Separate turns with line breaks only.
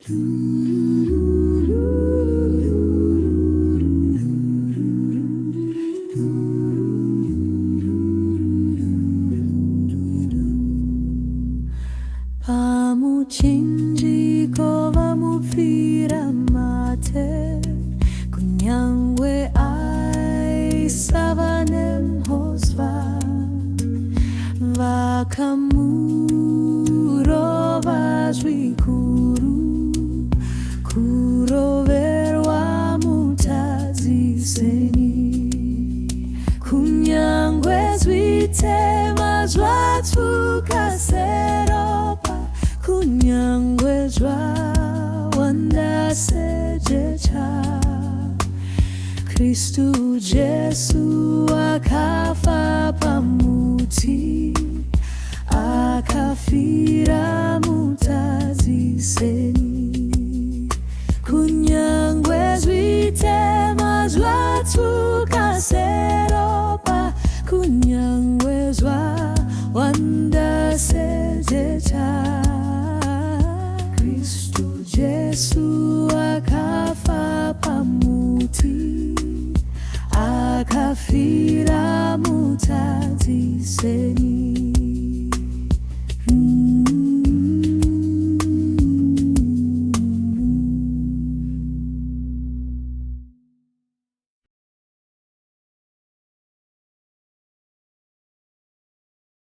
Pamuchinjiko vamupfira mate kunyangwe aisava nemhosva vakamurova zvikuru kuroverwa mutadziseni kunyangwe zvitema zvatuka seropa kunyangwe zvawanda sejecha Kristu Jesu akafa pamuti akafira mutadziseni kunyangwe zvitema zvatuka seropa kunyangwe zvawanda sejecha Kristu Jesu akafa pamuti akafira mutadziseni